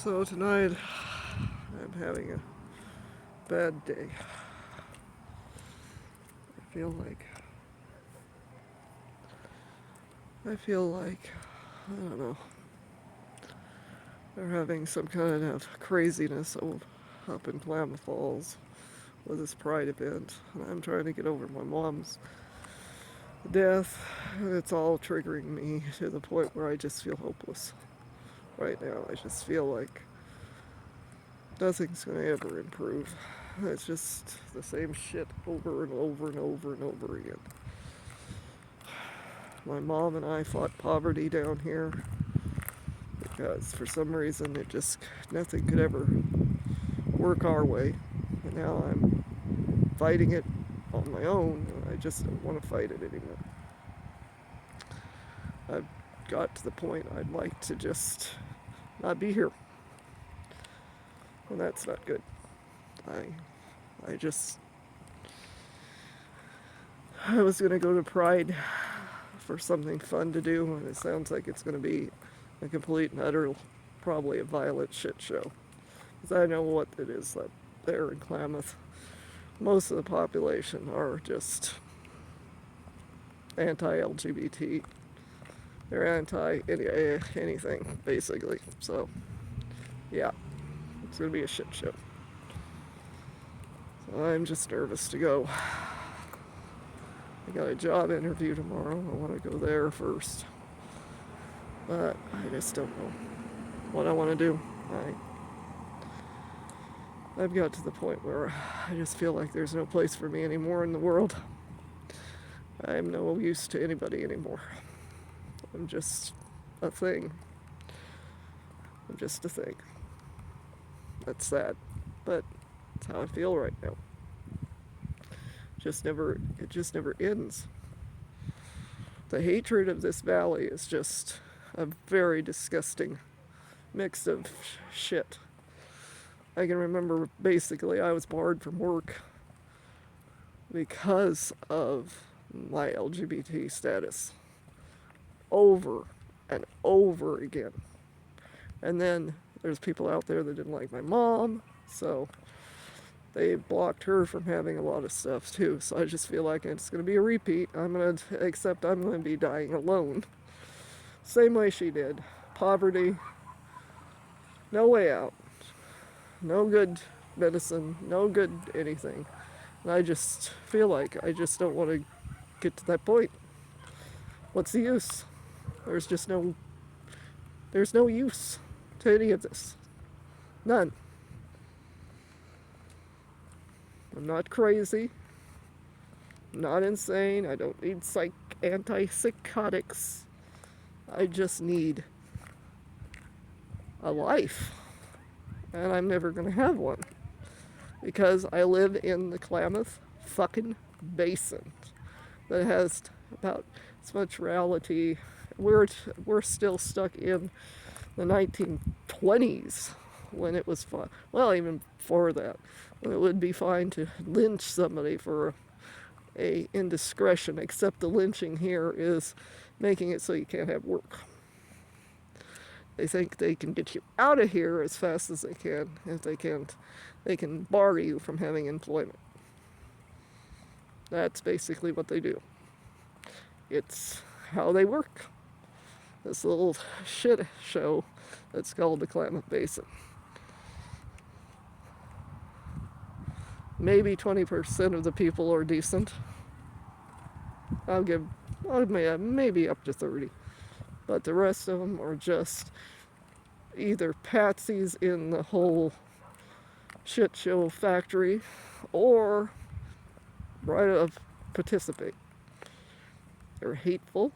So tonight, I'm having a bad day. I feel like, I don't know, they're having some kind of craziness up in Klamath Falls with this pride event. And I'm trying to get over my mom's death. And it's all triggering me to the point where I just feel hopeless right now. I just feel like nothing's going to ever improve. It's just the same shit over and over and over and over again. My mom and I fought poverty down here because for some reason nothing could ever work our way. And now I'm fighting it on my own, and I just don't want to fight it anymore. I've got to the point I'd like to just not be here. And that's not good. I was going to go to Pride for something fun to do, and it sounds like it's going to be a complete and utter, probably a violent shit show. Because I know what it is up there in Klamath. Most of the population are just anti-LGBT. They're anti-anything, basically. So, yeah, it's going to be a shit show. So I'm just nervous to go. I got a job interview tomorrow. I want to go there first. But I just don't know what I want to do. I've got to the point where I just feel like there's no place for me anymore in the world. I'm no use to anybody anymore. I'm just a thing. I'm just a thing. That's sad, but that's how I feel right now. It just never ends. The hatred of this valley is just a very disgusting mix of shit. I can remember basically I was barred from work because of my LGBT status over and over again. And then there's people out there that didn't like my mom, so they blocked her from having a lot of stuff too. So I just feel like it's going to be a repeat. I'm going to be dying alone. Same way she did. Poverty, no way out, no good medicine, no good anything. And I just feel like I just don't want to get to that point. What's the use? There's no use to any of this. None. I'm not crazy. I'm not insane. I don't need antipsychotics. I just need a life. And I'm never going to have one. Because I live in the Klamath fucking basin that has about as much reality. We're still stuck in the 1920s when it was fun. Well, even before that, when it would be fine to lynch somebody for a indiscretion, except the lynching here is making it so you can't have work. They think they can get you out of here as fast as they can. If they can't, they can bar you from having employment. That's basically what they do. It's how they work. This little shit show that's called the Klamath Basin. Maybe 20% of the people are decent. Maybe up to 30. But the rest of them are just either patsies in the whole shit show factory or right of participate. They're hateful.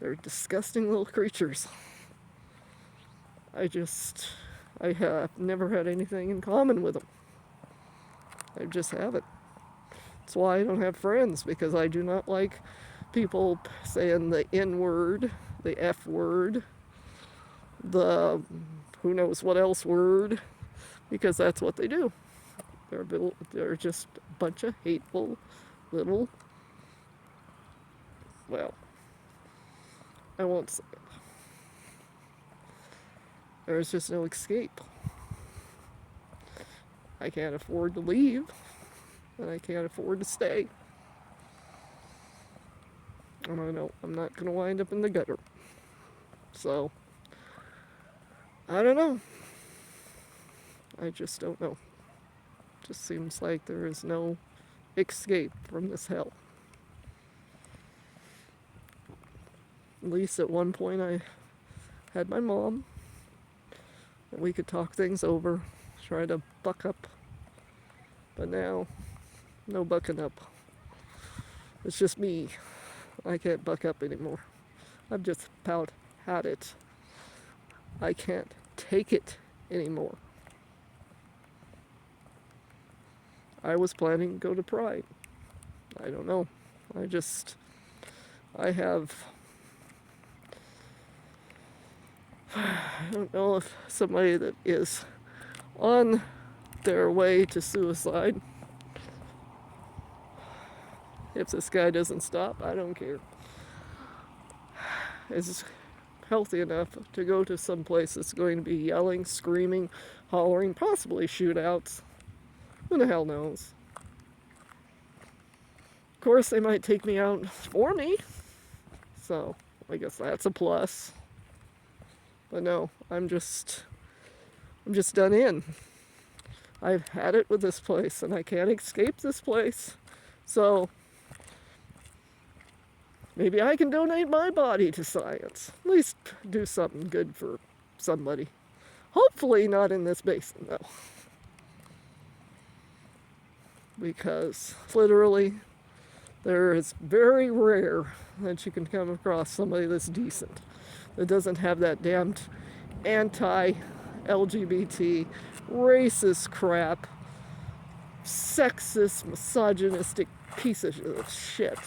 They're disgusting little creatures. I have never had anything in common with them. I just haven't. That's why I don't have friends, because I do not like people saying the N word, the F word, the who knows what else word, because that's what they do. They're just a bunch of hateful little, well, I won't say it. There's just no escape. I can't afford to leave, and I can't afford to stay. And I know I'm not going to wind up in the gutter. So, I don't know. I just don't know. Just seems like there is no escape from this hell. At least at one point I had my mom, and we could talk things over, try to buck up. But now, no bucking up. It's just me. I can't buck up anymore. I've just about had it. I can't take it anymore. I was planning to go to Pride. I don't know. I don't know if somebody that is on their way to suicide, if this guy doesn't stop, I don't care, is healthy enough to go to some place that's going to be yelling, screaming, hollering, possibly shootouts. Who the hell knows? Of course, they might take me out for me, so I guess that's a plus. But no, I'm just done in. I've had it with this place, and I can't escape this place. So maybe I can donate my body to science. At least do something good for somebody. Hopefully not in this basin, though. Because literally, there is very rare that you can come across somebody that's decent, that doesn't have that damned anti-LGBT, racist crap, sexist, misogynistic piece of shit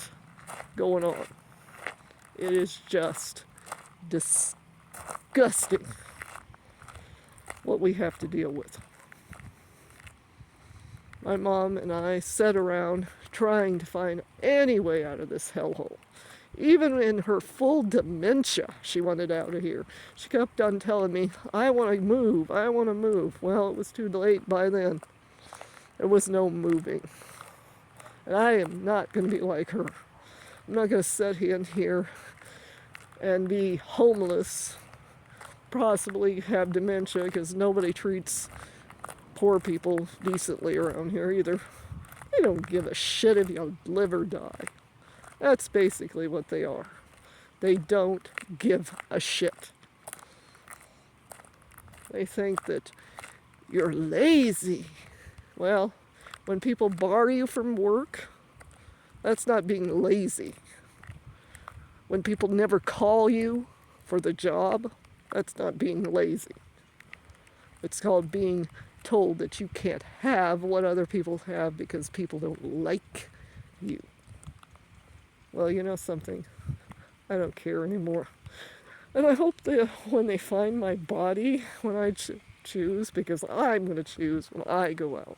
going on. It is just disgusting what we have to deal with. My mom and I sat around trying to find any way out of this hellhole. Even in her full dementia, she wanted out of here. She kept on telling me, I want to move, I want to move. Well, it was too late by then. There was no moving. And I am not going to be like her. I'm not going to sit in here and be homeless, possibly have dementia, because nobody treats poor people decently around here either. They don't give a shit if you live or die. That's basically what they are. They don't give a shit. They think that you're lazy. Well, when people bar you from work, that's not being lazy. When people never call you for the job, that's not being lazy. It's called being told that you can't have what other people have because people don't like you. Well, you know something? I don't care anymore. And I hope that when they find my body, when I choose, because I'm going to choose when I go out.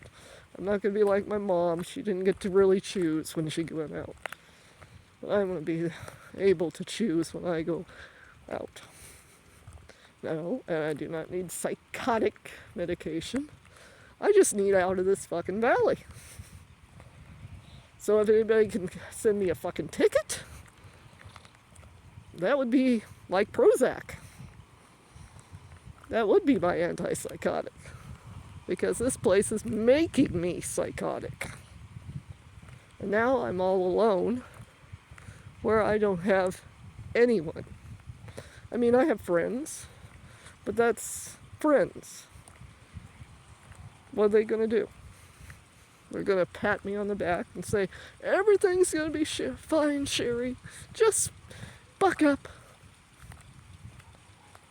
I'm not going to be like my mom. She didn't get to really choose when she went out. But I'm going to be able to choose when I go out. No, and I do not need psychotic medication. I just need out of this fucking valley. So if anybody can send me a fucking ticket, that would be like Prozac. That would be my antipsychotic. Because this place is making me psychotic. And now I'm all alone, where I don't have anyone. I mean, I have friends, but that's friends. What are they going to do? They're going to pat me on the back and say, everything's going to be fine, Sherry. Just buck up.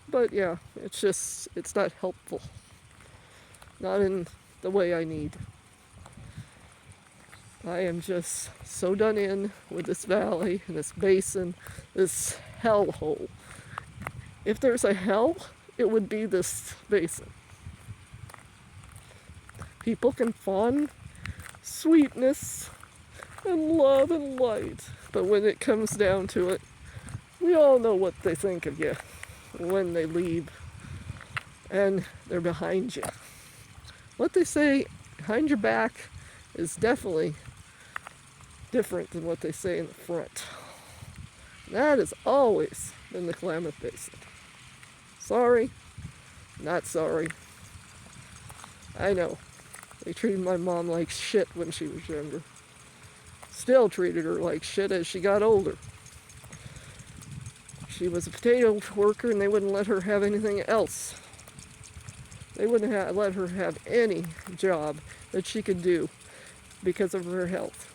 But yeah, it's not helpful. Not in the way I need. I am just so done in with this valley, and this basin, this hellhole. If there's a hell, it would be this basin. People can fawn sweetness and love and light, but when it comes down to it, we all know what they think of you when they leave. and they're behind you. What they say behind your back is definitely different than what they say in the front. That has always been the Klamath Basin. Sorry, not sorry. I know. They treated my mom like shit when she was younger. Still treated her like shit as she got older. She was a potato worker and they wouldn't let her have anything else. They wouldn't let her have any job that she could do because of her health.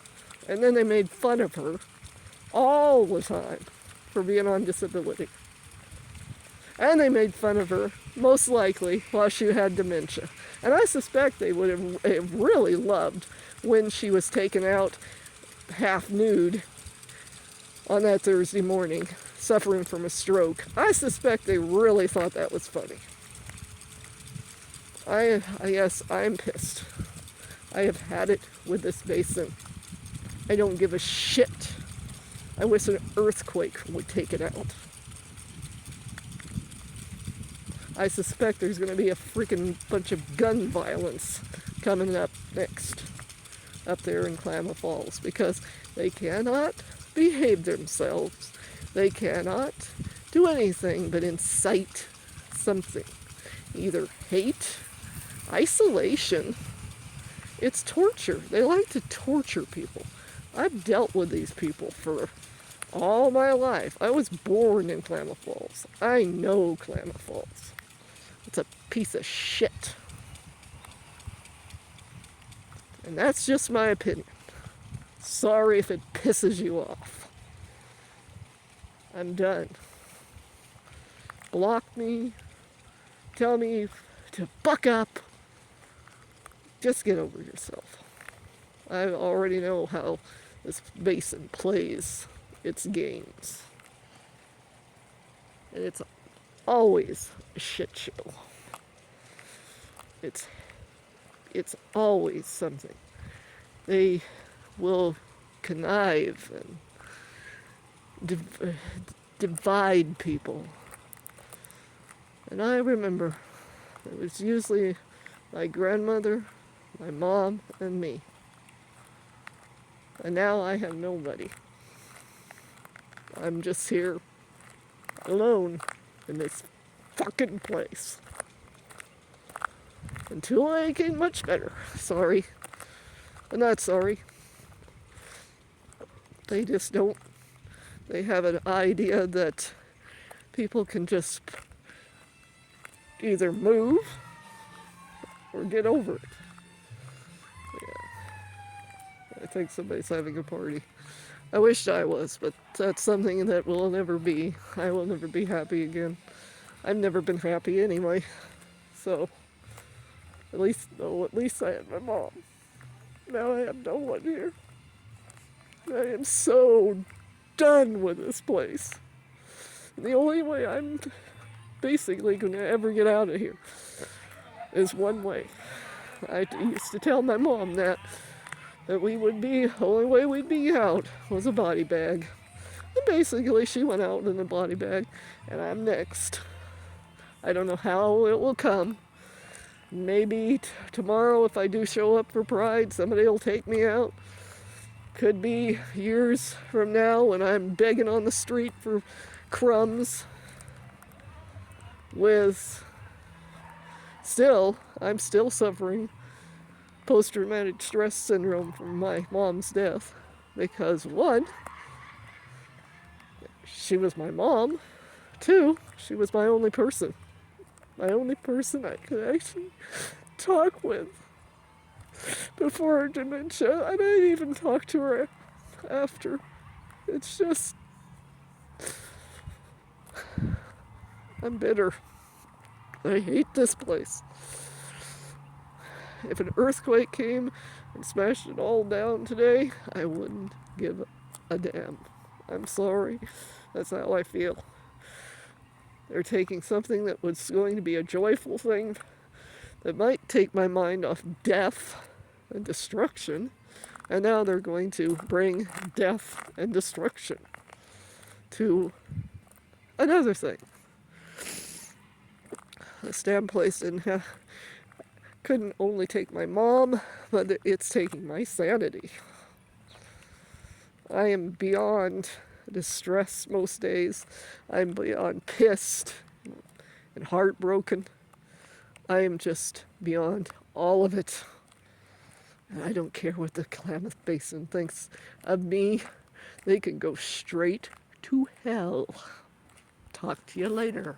And then they made fun of her all the time for being on disability. And they made fun of her, most likely, while she had dementia. And I suspect they would have really loved when she was taken out half nude on that Thursday morning, suffering from a stroke. I suspect they really thought that was funny. Yes, I'm pissed. I have had it with this basin. I don't give a shit. I wish an earthquake would take it out. I suspect there's going to be a freaking bunch of gun violence coming up next, up there in Klamath Falls, because they cannot behave themselves. They cannot do anything but incite something. Either hate, isolation. It's torture. They like to torture people. I've dealt with these people for all my life. I was born in Klamath Falls. I know Klamath Falls. It's a piece of shit. And that's just my opinion. Sorry if it pisses you off. I'm done. Block me. Tell me to buck up. Just get over yourself. I already know how this basin plays its games. And it's always a shit show. It's always something. They will connive and divide people. And I remember it was usually my grandmother, my mom, and me. And now I have nobody. I'm just here alone in this fucking place. Until I get much better. Sorry. I'm not sorry. They just don't. They have an idea that people can just either move or get over it. Yeah. I think somebody's having a party. I wish I was, but that's something that will never be. I will never be happy again. I've never been happy anyway. So, at least I had my mom. Now I have no one here. I am so done with this place. The only way I'm basically going to ever get out of here is one way. I used to tell my mom that we would be, the only way we'd be out was a body bag. And basically she went out in a body bag, and I'm next. I don't know how it will come. Maybe tomorrow, if I do show up for Pride, somebody will take me out. Could be years from now when I'm begging on the street for crumbs. I'm still suffering post-traumatic stress syndrome from my mom's death. Because one, she was my mom. Two, she was my only person. My only person I could actually talk with before her dementia. I didn't even talk to her after. It's just, I'm bitter. I hate this place. If an earthquake came and smashed it all down today, I wouldn't give a damn. I'm sorry. That's how I feel. They're taking something that was going to be a joyful thing that might take my mind off death and destruction, and now they're going to bring death and destruction to another thing. This damn place couldn't only take my mom, but it's taking my sanity. I am beyond distressed most days. I'm beyond pissed and heartbroken. I am just beyond all of it. And I don't care what the Klamath Basin thinks of me. They can go straight to hell. Talk to you later.